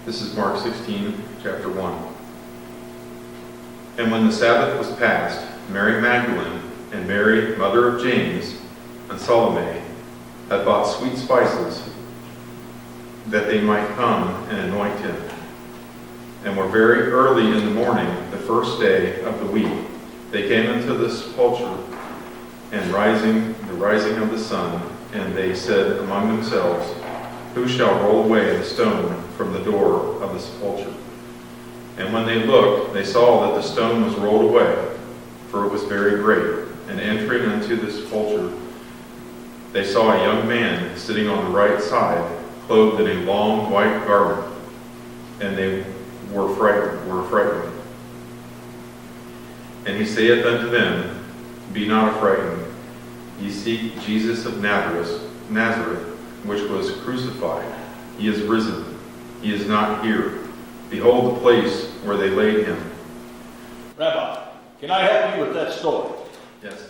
This is Mark 16, chapter 1. And when the Sabbath was past, Mary Magdalene and Mary, mother of James, and Salome had bought sweet spices that they might come and anoint him. And were very early in the morning, the first day of the week, they came into the sepulchre, and the rising of the sun, and they said among themselves, Who shall roll away the stone from the door of the sepulchre? And when they looked, they saw that the stone was rolled away, for it was very great. And entering into the sepulchre, they saw a young man sitting on the right side, clothed in a long white garment, and they were frightened. And he saith unto them, Be not affrighted. Ye seek Jesus of Nazareth, which was crucified. He is risen. He is not here. Behold the place where they laid him. Rabbi, can I help you with that story? Yes.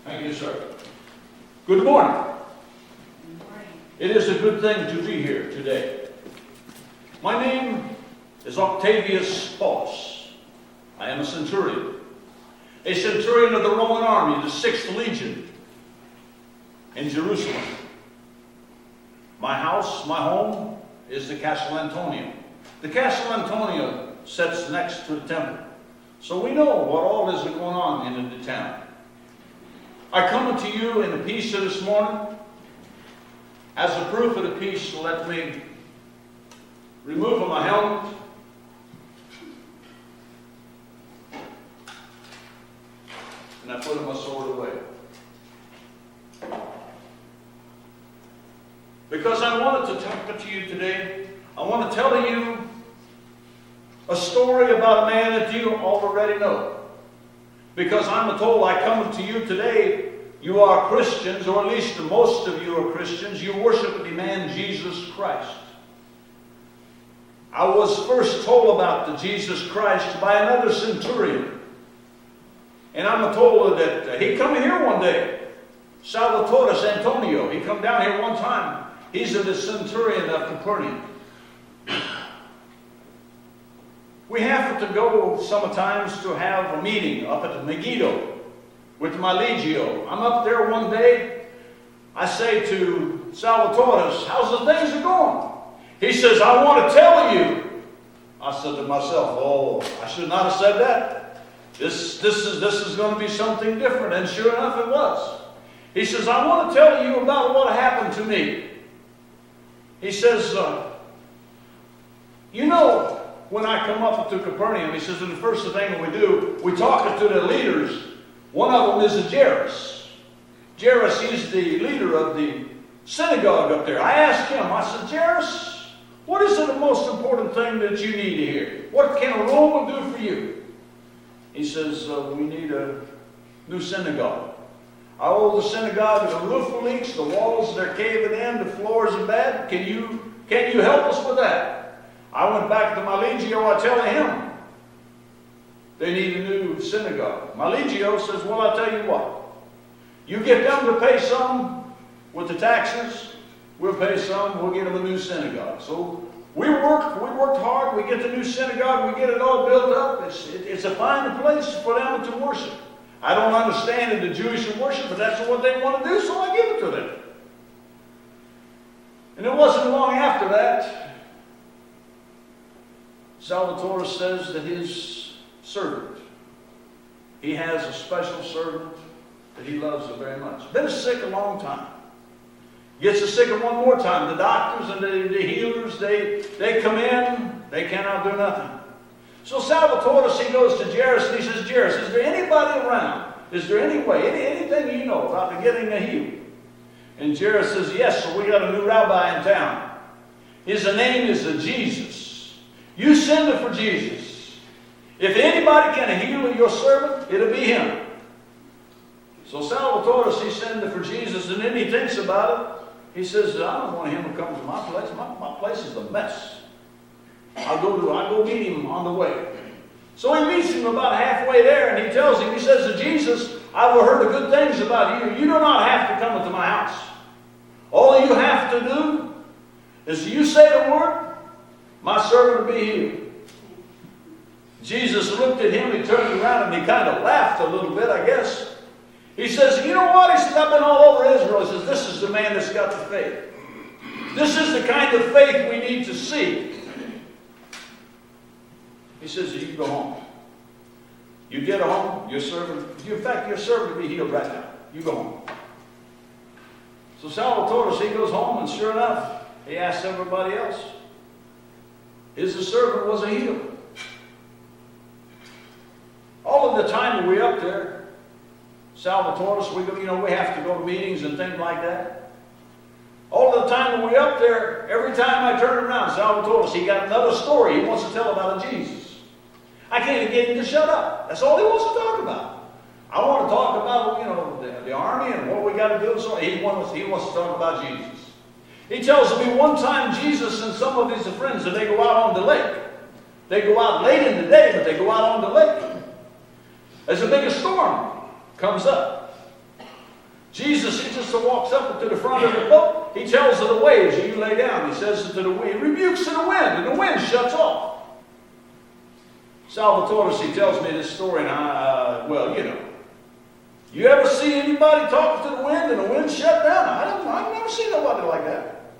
Thank you, sir. Good morning. Good morning. It is a good thing to be here today. My name is Octavius Paulus. I am a centurion of the Roman army, the 6th Legion in Jerusalem. My house, my home, is the Castle Antonia. The Castle Antonia sits next to the temple, so we know what all is going on in the town. I come unto you in the peace of this morning. As a proof of the peace, let me remove my helmet. And I put my sword away. Because I wanted to talk to you today. I want to tell you a story about a man that you already know. Because I'm told I come to you today, you are Christians, or at least most of you are Christians. You worship the man Jesus Christ. I was first told about the Jesus Christ by another centurion. And I'm told that he come here one day. Salvatore Antonio. He come down here one time. He's the centurion of Capernaum. We have to go sometimes to have a meeting up at the Megiddo with my Legio. I'm up there one day. I say to Salvatore, how's the things are going? He says, I want to tell you. I said to myself, oh, I should not have said that. This is going to be something different. And sure enough, it was. He says, I want to tell you about what happened to me. He says, you know, when I come up to Capernaum, he says, and the first thing we do, we talk to the leaders. One of them is Jairus. Jairus, he's the leader of the synagogue up there. I asked him, I said, Jairus, what is the most important thing that you need to hear? What can a Roman do for you? He says, we need a new synagogue. Our old synagogue, the roof leaks, the walls, they're caving in, the floors are bad. Can you help us with that? I went back to my Legio, I tell him they need a new synagogue. My Legio says, well, I'll tell you what. You get them to pay some with the taxes, we'll pay some, we'll get them a new synagogue. So we worked hard, we get the new synagogue, we get it all built up. It's a fine place for them to worship. I don't understand the Jewish worship, but that's what they want to do, so I give it to them. And it wasn't long after that, Salvatore says that his servant, he has a special servant that he loves very much. Been sick a long time. Gets sick one more time. The doctors and the healers, they come in, they cannot do nothing. So Salvatore, he goes to Jairus and he says, Jairus, is there anybody around? Is there any way, anything you know about getting a healed? And Jairus says, yes, so we got a new rabbi in town. His name is Jesus. You send it for Jesus. If anybody can heal your servant, it'll be him. So Salvatore, he sends it for Jesus, and then he thinks about it. He says, I don't want him to come to my place. My place is a mess. I'll go meet him on the way. So he meets him about halfway there, and he tells him, he says to Jesus, I've heard good things about you. You do not have to come into my house. All you have to do is you say the word, my servant will be healed. Jesus looked at him, he turned around and he kind of laughed a little bit, I guess. He says, you know what? He says, I've been all over Israel. He says, this is the man that's got the faith. This is the kind of faith we need to see. He says, you go home. You get home, your servant, in fact, your servant will be healed right now. You go home. So Salvatore, he goes home, and sure enough, he asks everybody else. His servant was healed. All of the time that we're up there, Salvatore, we have to go to meetings and things like that. All of the time when we're up there, every time I turn around, Salvatore, he got another story he wants to tell about Jesus. I can't even get him to shut up. That's all he wants to talk about. I want to talk about, the army and what we got to do. And so he wants to talk about Jesus. He tells me one time Jesus and some of his friends, that they go out on the lake. They go out late in the day, but they go out on the lake. As a big storm comes up. Jesus, he just walks up to the front of the boat. He tells to the waves, you lay down. He says to the wind, he rebukes to the wind, and the wind shuts off. Salvatore, he tells me this story, and you ever see anybody talking to the wind and the wind shut down? I've never seen nobody like that.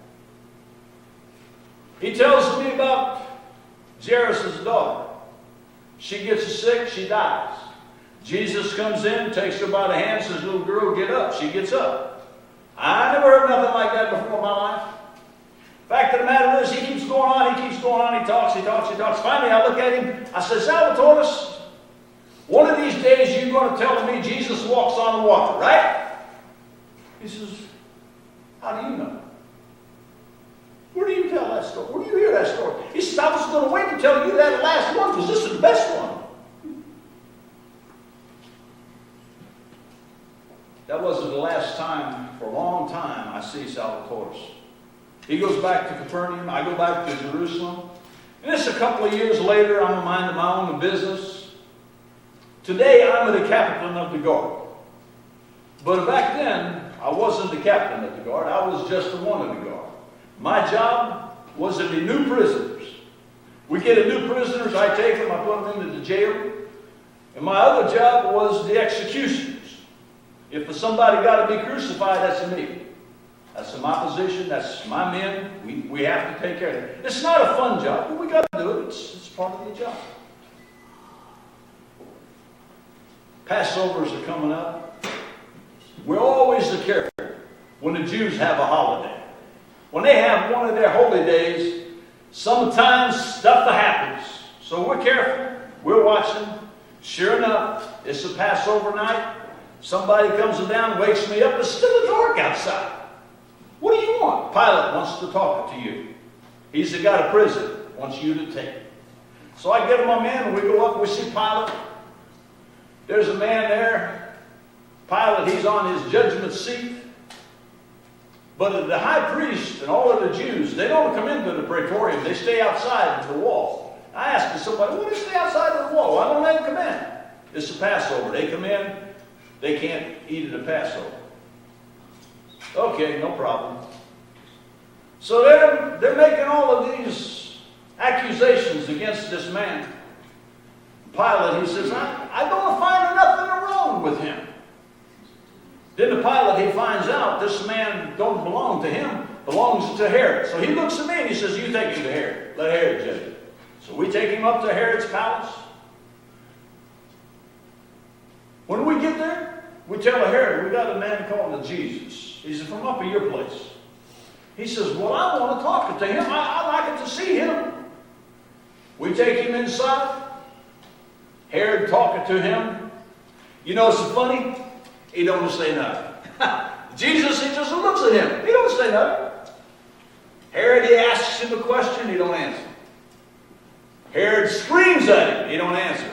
He tells me about Jairus' daughter. She gets sick, she dies. Jesus comes in, takes her by the hand, says, little girl, get up. She gets up. I never heard nothing like that before in my life. Fact of the matter is, he keeps going on, he talks. Finally, I look at him, I said, Salvatore, one of these days you're going to tell me Jesus walks on the water, right? He says, how do you know? Where do you tell that story? Where do you hear that story? He says, I was going to wait to tell you that last one, because this is the best one. That wasn't the last time, for a long time, I see Salvatore. He goes back to Capernaum, I go back to Jerusalem. And it's a couple of years later, I'm minding my own business. Today, I'm the captain of the guard. But back then, I wasn't the captain of the guard, I was just the one of the guard. My job was to be new prisoners. We get a new prisoners, I take them, I put them into the jail. And my other job was the executioners. If somebody got to be crucified, that's me. That's my position, that's my men. We have to take care of it. It's not a fun job, but we got to do it. It's part of the job. Passovers are coming up. We're always careful when the Jews have a holiday. When they have one of their holy days, sometimes stuff happens. So we're careful. We're watching. Sure enough, it's a Passover night. Somebody comes down, wakes me up. It's still dark outside. What do you want? Pilate wants to talk to you. He's the guy to prison. Wants you to take it. So I get my man, and we go up, we see Pilate. There's a man there. Pilate, he's on his judgment seat. But the high priest and all of the Jews, they don't come into the praetorium. They stay outside of the wall. I asked somebody, why do they stay outside of the wall? Why don't they come in? It's the Passover. They come in, they can't eat at the Passover. Okay, no problem. So they're making all of these accusations against this man. Pilate, he says, I don't find nothing wrong with him. Then the Pilate, he finds out this man don't belong to him, belongs to Herod. So he looks at me and he says, you take him to Herod. Let Herod judge it. So we take him up to Herod's palace. When we get there, we tell Herod, we got a man called Jesus. He's from up at your place. He says, well, I want to talk to him. I'd like to see him. We take him inside. Herod talking to him. You know what's funny? He don't say nothing. Jesus, he just looks at him. He don't say nothing. Herod, he asks him a question. He don't answer. Herod screams at him. He don't answer.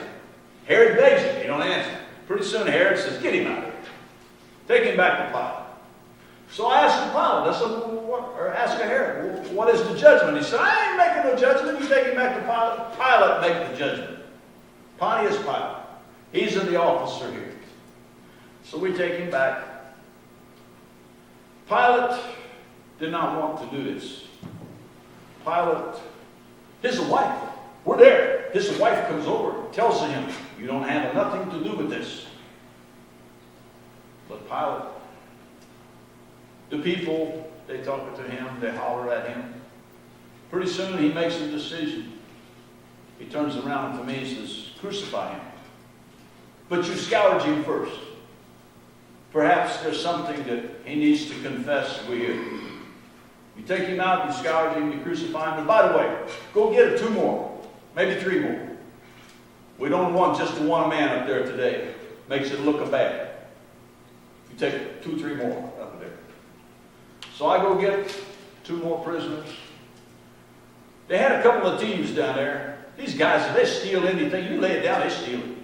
Herod begs him. He don't answer. Pretty soon Herod says, get him out of here. Take him back to Pilate. So I asked Pilate, ask Herod, what is the judgment? He said, I ain't making no judgment. You take him back to Pilate. Pilate make the judgment. Pontius Pilate. He's in the officer here. So we take him back. Pilate did not want to do this. Pilate, his wife, we're there. His wife comes over, tells him, you don't have nothing to do with this. But Pilate, the people, they talk to him, they holler at him. Pretty soon he makes a decision. He turns around to me and says, crucify him. But you scourge him first. Perhaps there's something that he needs to confess with you. You take him out, you scourge him, you crucify him. And by the way, go get 2 more, maybe 3 more. We don't want just the one man up there today. Makes it look bad. You take 2, 3 more up there. So I go get 2 more prisoners. They had a couple of thieves down there. These guys, if they steal anything, you lay it down, they steal it.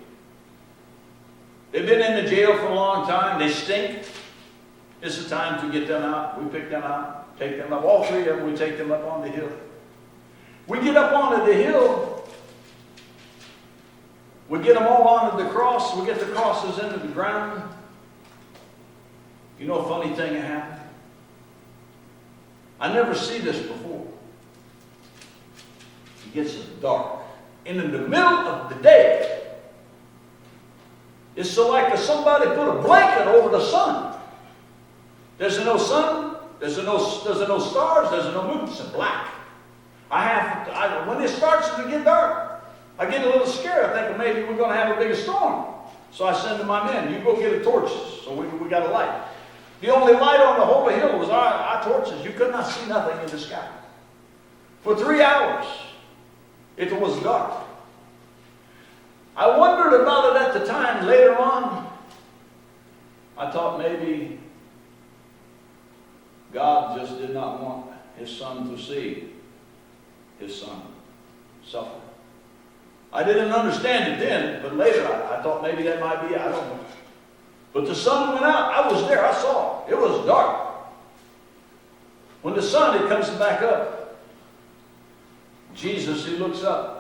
They've been in the jail for a long time. They stink. It's the time to get them out. We pick them out, take them up. All 3 of them, we take them up on the hill. We get up onto the hill. We get them all onto the cross. We get the crosses into the ground. You know a funny thing that happened? I never see this before. It gets dark. And in the middle of the day, it's so like if somebody put a blanket over the sun. There's no sun, there's no stars, there's no moon. It's black. When it starts to get dark, I get a little scared. I think maybe we're going to have a big storm. So I send to my men, you go get a torches. So we got a light. The only light on the whole hill was our torches. You could not see nothing in the sky. For 3 hours, it was dark. I wondered about it at the time. Later on, I thought maybe God just did not want his son to see his son suffer. I didn't understand it then, but later I thought maybe that might be it. I don't know. But the sun went out. I was there. I saw it. It was dark. When the sun, it comes back up. Jesus, he looks up.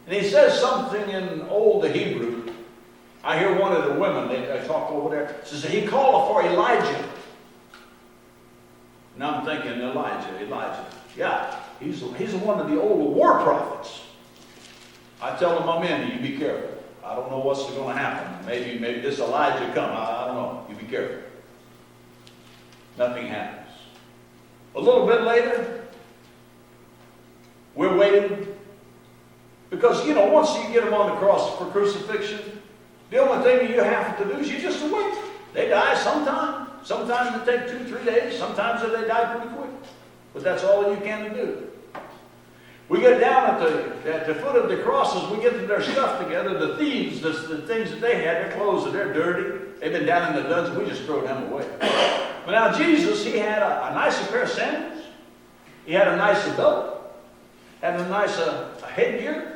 And he says something in old Hebrew. I hear one of the women, they talk over there, says he called for Elijah. And I'm thinking, Elijah. Yeah, he's one of the old war prophets. I tell my men, you be careful. I don't know what's going to happen. Maybe this Elijah come. I don't know. You be careful. Nothing happens. A little bit later, we're waiting. Because, once you get them on the cross for crucifixion, the only thing you have to do is you just wait. They die sometime. Sometimes it takes 2-3 days. Sometimes they die pretty quick. But that's all you can do. We get down at the foot of the crosses. We get their stuff together. The thieves, the things that they had, their clothes, they're dirty. They've been down in the dungeon. We just throw them away. But now Jesus, he had a nicer pair of sandals. He had a nicer belt. Had a nice headgear.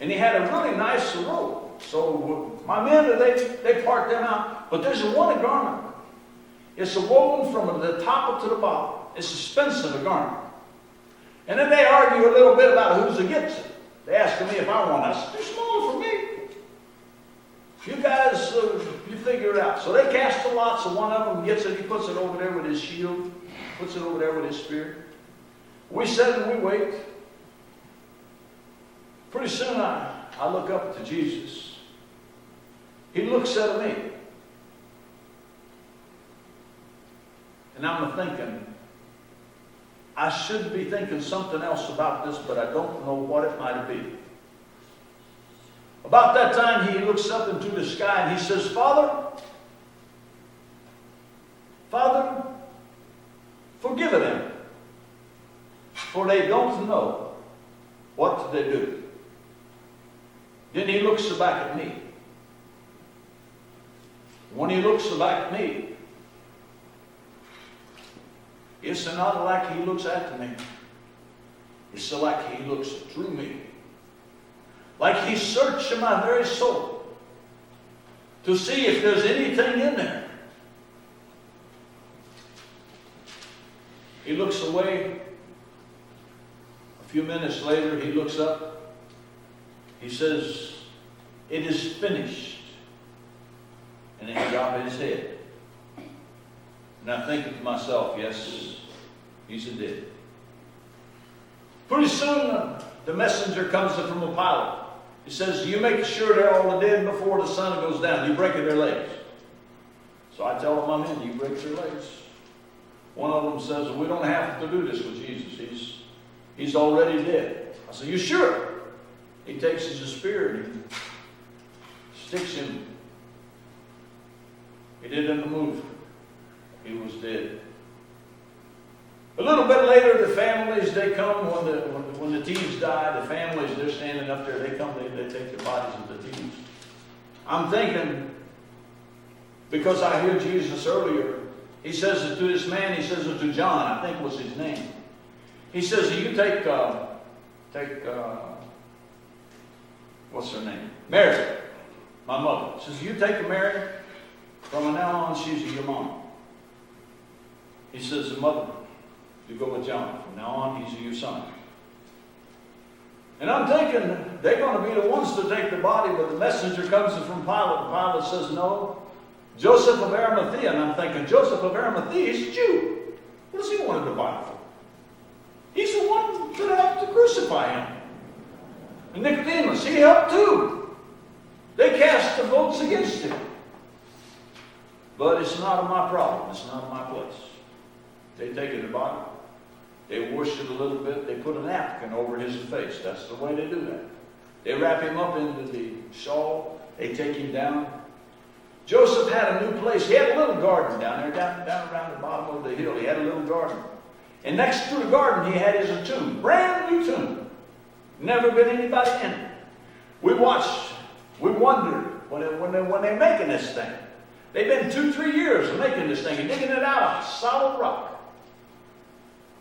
And he had a really nice robe. So my men, they part them out. But there's one garment. It's woven from the top up to the bottom. It's expensive, a garment. And then they argue a little bit about who's against it. They ask me if I want it. I said, too small for me. You guys, you figure it out. So they cast the lots, and one of them gets it. He puts it over there with his shield. Puts it over there with his spear. We sit and we wait. Pretty soon I look up to Jesus. He looks at me. And I'm thinking, I should be thinking something else about this, but I don't know what it might be. About that time, he looks up into the sky and he says, Father, forgive them, for they don't know what they do. Then he looks back at me. When he looks back at me, it's not like he looks at me. It's like he looks through me. Like he's searching my very soul to see if there's anything in there. He looks away. A few minutes later, he looks up. He says, "It is finished." And then he dropped his head. And I'm thinking to myself, yes, he's dead. Pretty soon, the messenger comes from the Pilate. He says, you make sure they're all dead before the sun goes down. You break their legs. So I tell them, I'm in. You break their legs. One of them says, we don't have to do this with Jesus. He's already dead. I say, you sure? He takes his spear and he sticks him. He didn't move. He was dead. A little bit later, the families, they come when the thieves die. The families, they're standing up there. They come, they take the bodies of the thieves. I'm thinking, because I hear Jesus earlier, he says it to this man, he says it to John, I think was his name. He says, you take what's her name? Mary, my mother. He says, you take Mary, from now on, she's your mom. He says, the mother, you go with John. From now on, he's your son. And I'm thinking, they're going to be the ones to take the body, but the messenger comes from Pilate. Pilate says, no, Joseph of Arimathea. And I'm thinking, Joseph of Arimathea, he's a Jew. What does he want the body for? He's the one that helped to crucify him. And Nicodemus, he helped too. They cast the votes against him. But it's not my problem. It's not my place. They take the body. They wash it a little bit. They put a napkin over his face. That's the way they do that. They wrap him up into the shawl. They take him down. Joseph had a new place. He had a little garden down there, down around the bottom of the hill. He had a little garden. And next to the garden, he had his tomb. Brand new tomb. Never been anybody in it. We watched. We wondered when they're making this thing. They've been 2-3 years making this thing and digging it out of solid rock.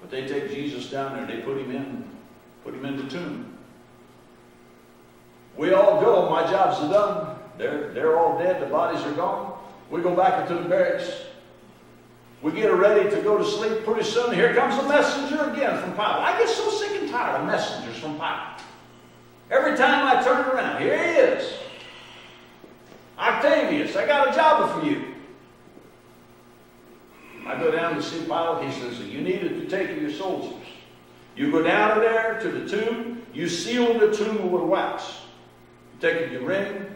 But they take Jesus down there, they put him in the tomb. We all go, my job's done. They're all dead, the bodies are gone. We go back into the barracks. We get ready to go to sleep. Pretty soon, here comes a messenger again from Pilate. I get so sick and tired of messengers from Pilate. Every time I turn around, here he is. Octavius, I got a job for you. I go down to see Paulus. He says, you needed to take your soldiers. You go down there to the tomb. You seal the tomb with wax. You take your ring.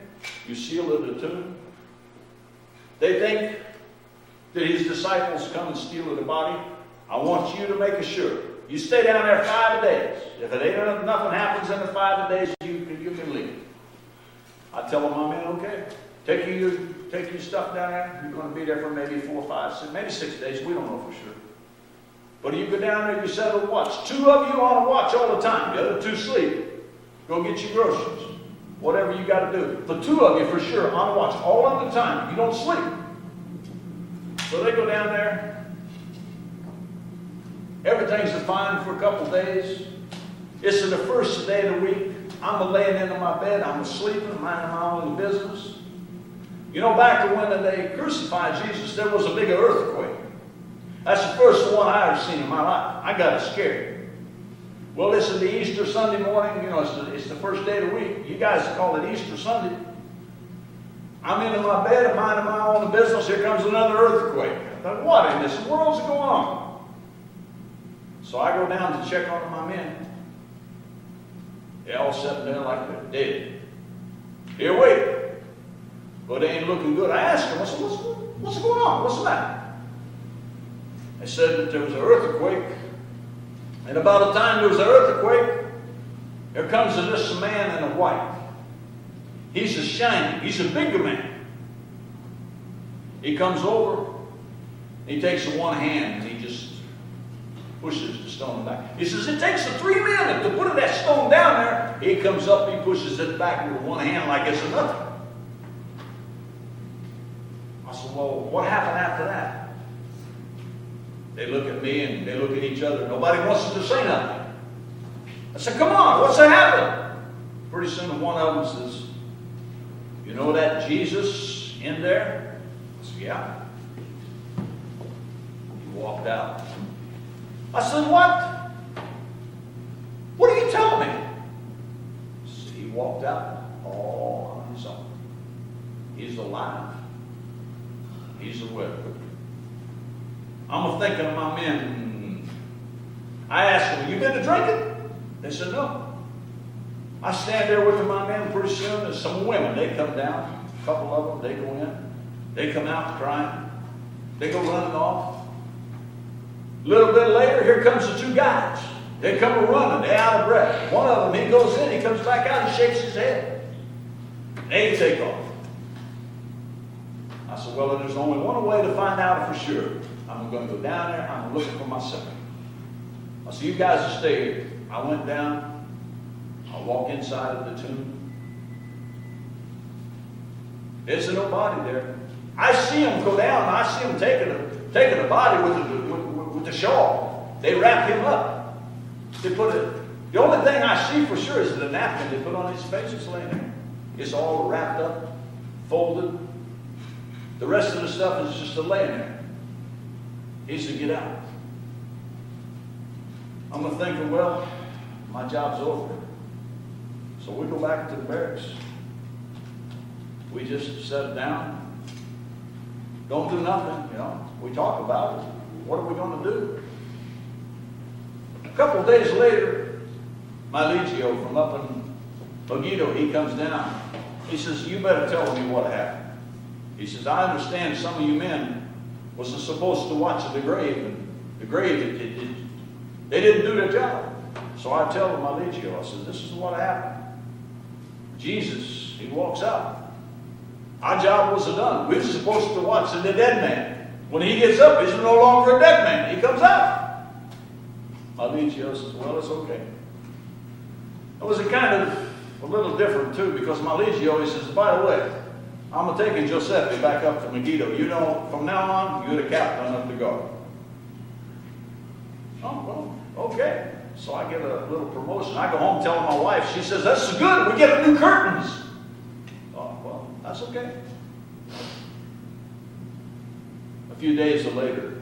You seal the tomb. They think that his disciples come and steal the body. I want you to make sure. You stay down there 5 days. If it ain't nothing happens in the 5 days, you can leave. I tell them, I'm in, okay. Take your stuff down there. You're going to be there for maybe 4, 5, 6, maybe 6 days. We don't know for sure. But you go down there, you set a watch. 2 of you on a watch all the time. The other 2 sleep. Go get your groceries. Whatever you got to do. The 2 of you for sure on watch all of the time. You don't sleep. So they go down there. Everything's fine for a couple days. It's the first day of the week. I'm laying into my bed. I'm sleeping, minding my own business. You know, back when they crucified Jesus, there was a big earthquake. That's the first one I ever seen in my life. I got scared. Well, it's the Easter Sunday morning. You know, it's the first day of the week. You guys call it Easter Sunday. I'm into my bed, I'm minding my own business. Here comes another earthquake. I thought, what in this world's going on? So I go down to check on my men. They're all sitting there like they're dead. Here, wait. But they ain't looking good. I asked them, I said, what's going on? What's the matter? They said that there was an earthquake. And about the time there was an earthquake, there comes this man in a white. He's a shiny. He's a bigger man. He comes over. He takes one hand and he just pushes the stone back. He says, it takes 3 minutes to put that stone down there. He comes up, he pushes it back with one hand like it's nothing. I said, well, what happened after that? They look at me and they look at each other. Nobody wants to say nothing. I said, come on, what's happened? Pretty soon one of them says, you know that Jesus in there? I said, yeah. He walked out. I said, what? What are you telling me? He walked out all on his own. He's alive. He's a widow. I'm thinking of my men. I asked them, you been to drinking? They said, no. I stand there with my men. Pretty soon there's some women. They come down. A couple of them, they go in. They come out crying. They go running off. A little bit later, here comes the two guys. They come running. They're out of breath. One of them, he goes in. He comes back out and shakes his head. They take off. I said, well, there's only one way to find out for sure. I'm going to go down there. I'm looking for myself. I said, you guys will stay here. I went down. I walk inside of the tomb. There's nobody there. I see them go down. I see them taking the body with the shawl. They wrap him up. They put it. The only thing I see for sure is the napkin they put on his face is laying there. It's all wrapped up, folded. The rest of the stuff is just laying there. He's to get out. I'm thinking, well, my job's over. So we go back to the barracks. We just sit down. Don't do nothing, you know. We talk about it. What are we going to do? A couple of days later, my Legio from up in Megiddo, he comes down. He says, you better tell me what happened. He says, I understand some of you men wasn't supposed to watch the grave, and the grave, they didn't do their job. So I tell my Legio, I said, this is what happened. Jesus, he walks out. Our job was done. We were supposed to watch the dead man. When he gets up, he's no longer a dead man. He comes out. My Legio says, well, it's okay. It was a little different too, because my Legio, he says, by the way, I'm taking Giuseppe back up to Megiddo. You know, from now on, you're the captain of the guard. Oh, well, okay. So I get a little promotion. I go home telling my wife. She says, that's good. We get new curtains. Oh, well, that's okay. A few days later,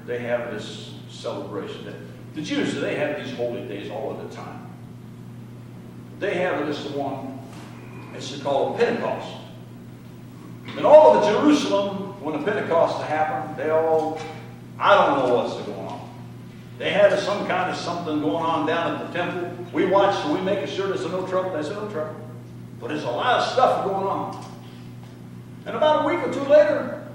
they have this celebration. The Jews, they have these holy days all of the time. They have this one, it's called Pentecost. And all of Jerusalem, when the Pentecost happened, I don't know what's going on. They had some kind of something going on down at the temple. We watched, we making sure there's no trouble. There's no trouble. But there's a lot of stuff going on. And about a week or two later,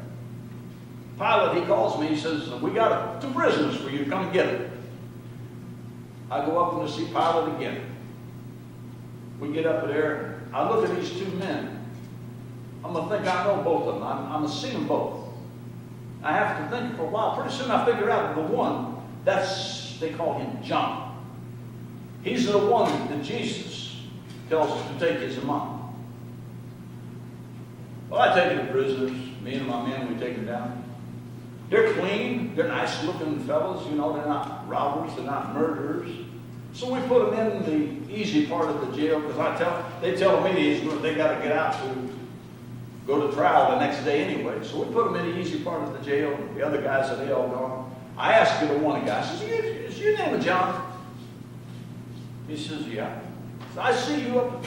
Pilate, he calls me, he says, we got 2 prisoners for you, come and get them. I go up and see Pilate again. We get up there, I look at these 2 men. I'm going to think I know both of them. I'm going to see them both. I have to think for a while. Pretty soon I figure out the one, they call him John. He's the one that Jesus tells us to take his mom. Well, I take the prisoners. Me and my men, we take them down. They're clean. They're nice looking fellows. You know, they're not robbers. They're not murderers. So we put them in the easy part of the jail because they tell me they got to get out to go to trial the next day anyway. So we put them in the easy part of the jail. The other guys are they all gone. I asked the one guy, I says, is your name John? He says, yeah. So I see you up.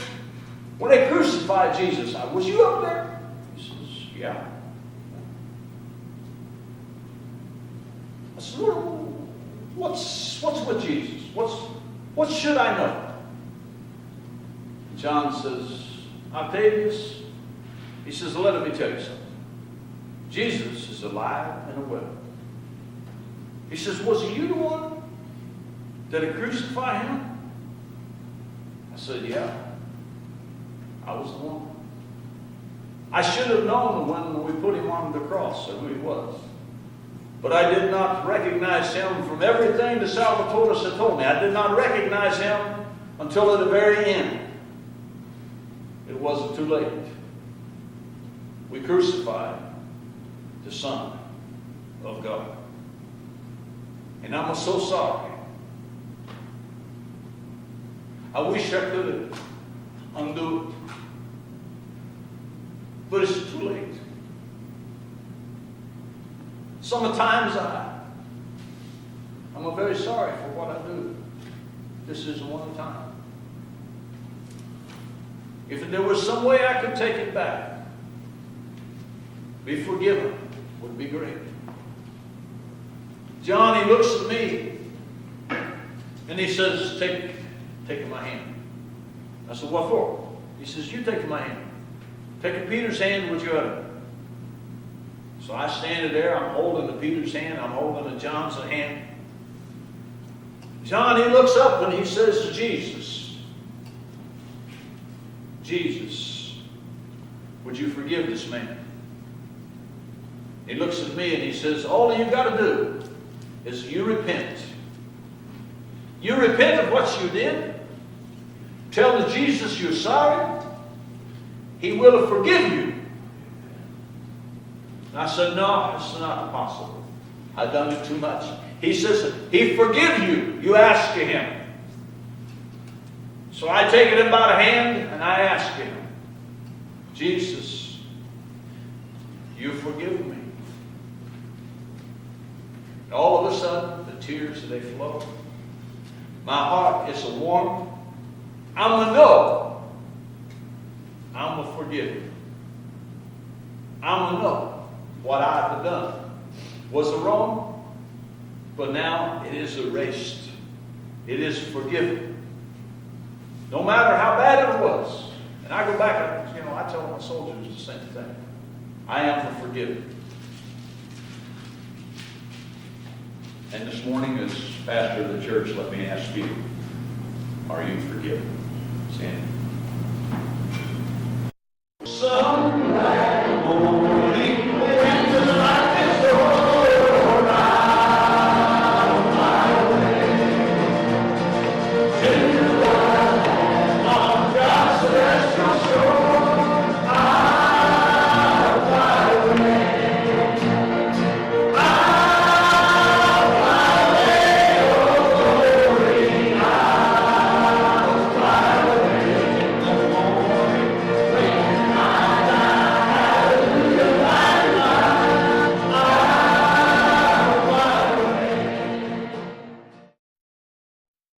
When they crucified Jesus, was you up there? He says, yeah. I said, what's with Jesus? What should I know? John says, Octavius, he says, let me tell you something. Jesus is alive and well. He says, was you the one that had crucified him? I said, yeah. I was the one. I should have known when we put him on the cross who he was. But I did not recognize him from everything the Salvatore had told me. I did not recognize him until at the very end. It wasn't too late. We crucified the Son of God. And I'm so sorry. I wish I could undo it. But it's too late. Sometimes I'm very sorry for what I do. This is one time. If there was some way I could take it back, be forgiven, would be great. John, he looks at me and he says, take my hand. I said, what for? He says, you take my hand. Take Peter's hand with your other. So I stand there, I'm holding the Peter's hand, I'm holding the John's hand. John, he looks up and he says to Jesus, Jesus, would you forgive this man? He looks at me and he says, all you got to do is you repent. You repent of what you did. Tell the Jesus you're sorry. He will forgive you. And I said, no, it's not possible. I've done it too much. He says, he forgive you. You ask him. So I take him by the hand and I ask him, Jesus, you forgive me. And all of a sudden, the tears, they flow. My heart is warm. I'm a know. I'm a forgive. I'm a know what I've done was wrong, but now it is erased. It is forgiven. No matter how bad it was. And I go back and, I tell my soldiers the same thing. I am forgiven. And this morning, as pastor of the church, let me ask you, are you forgiven? Stand.